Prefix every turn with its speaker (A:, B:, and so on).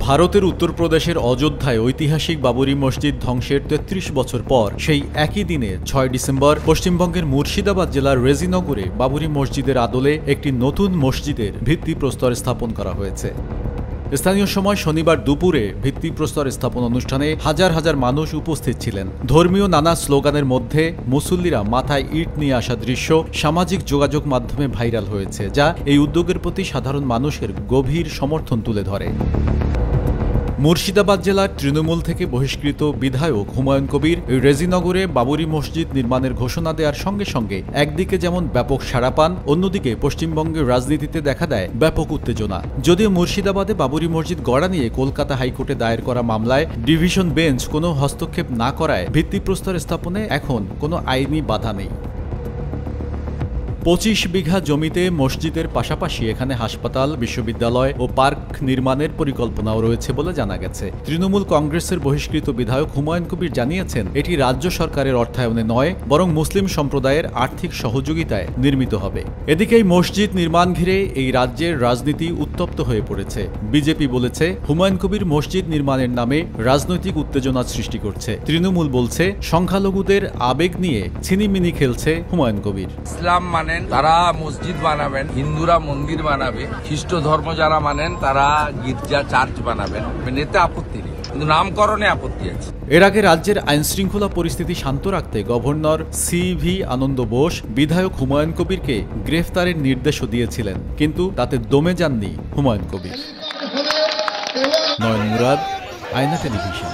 A: ভারতের উত্তরপ্রদেশের অযোধ্যায় ঐতিহাসিক বাবরি মসজিদ ধ্বংসের ৩৩ বছর পর সেই একই দিনে ৬ ডিসেম্বর পশ্চিমবঙ্গের মুর্শিদাবাদ জেলার রেজিনগরে বাবরি মসজিদের আদলে একটি নতুন মসজিদের ভিত্তিপ্রস্তর স্থাপন করা হয়েছে। স্থানীয় সময় শনিবার দুপুরে ভিত্তিপ্রস্তর স্থাপন অনুষ্ঠানে হাজার হাজার মানুষ উপস্থিত ছিলেন। ধর্মীয় নানা স্লোগানের মধ্যে মুসল্লিরা মাথায় ইট নিয়ে আসা দৃশ্য সামাজিক যোগাযোগ মাধ্যমে ভাইরাল হয়েছে, যা এই উদ্যোগের প্রতি সাধারণ মানুষের গভীর সমর্থন তুলে ধরে। মুর্শিদাবাদ জেলার তৃণমূল থেকে বহিষ্কৃত বিধায়ক হুমায়ুন কবির রেজিনগরে বাবরি মসজিদ নির্মাণের ঘোষণা দেওয়ার সঙ্গে সঙ্গে একদিকে যেমন ব্যাপক সাড়া পান, অন্যদিকে পশ্চিমবঙ্গের রাজনীতিতে দেখা দেয় ব্যাপক উত্তেজনা। যদিও মুর্শিদাবাদে বাবরি মসজিদ গড়া নিয়ে কলকাতা হাইকোর্টে দায়ের করা মামলায় ডিভিশন বেঞ্চ কোনো হস্তক্ষেপ না করায় ভিত্তিপ্রস্তর স্থাপনে এখন কোনো আইনি বাধা নেই। ২৫ বিঘা জমিতে মসজিদের পাশাপাশি এখানে হাসপাতাল, বিশ্ববিদ্যালয় ও পার্ক নির্মাণের পরিকল্পনাও রয়েছে বলে জানা গেছে। তৃণমূল কংগ্রেসের বহিষ্কৃত বিধায়ক হুমায়ুন কবির জানিয়েছেন, এটি রাজ্য সরকারের অর্থায়নে নয়, বরং মুসলিম সম্প্রদায়ের আর্থিক সহযোগিতায় নির্মিত হবে। এদিকে এই মসজিদ নির্মাণ ঘিরে এই রাজ্যের রাজনীতি উত্তপ্ত হয়ে পড়েছে। বিজেপি বলেছে, হুমায়ুন কবির মসজিদ নির্মাণের নামে রাজনৈতিক উত্তেজনা সৃষ্টি করছে। তৃণমূল বলছে, সংখ্যালঘুদের আবেগ নিয়ে ছিনিমিনি খেলছে হুমায়ুন কবির।
B: ইসলাম তারা মসজিদ বানাবেন, হিন্দুরা মন্দির বানাবে, খ্রিস্ট ধর্ম যারা মানেন তারা গির্জা চার্চ বানাবেন, এতে আপত্তি নেই, কিন্তু নামকরণে আপত্তি আছে।
A: এর আগে রাজ্যের আইনশৃঙ্খলা পরিস্থিতি শান্ত রাখতে গভর্নর সিভি আনন্দ বোস বিধায়ক হুমায়ুন কবিরকে গ্রেফতারের নির্দেশও দিয়েছিলেন, কিন্তু তাতে দমে যাননি হুমায়ুন কবির। নয়ন মুরাদ, আয়না টেলিভিশন।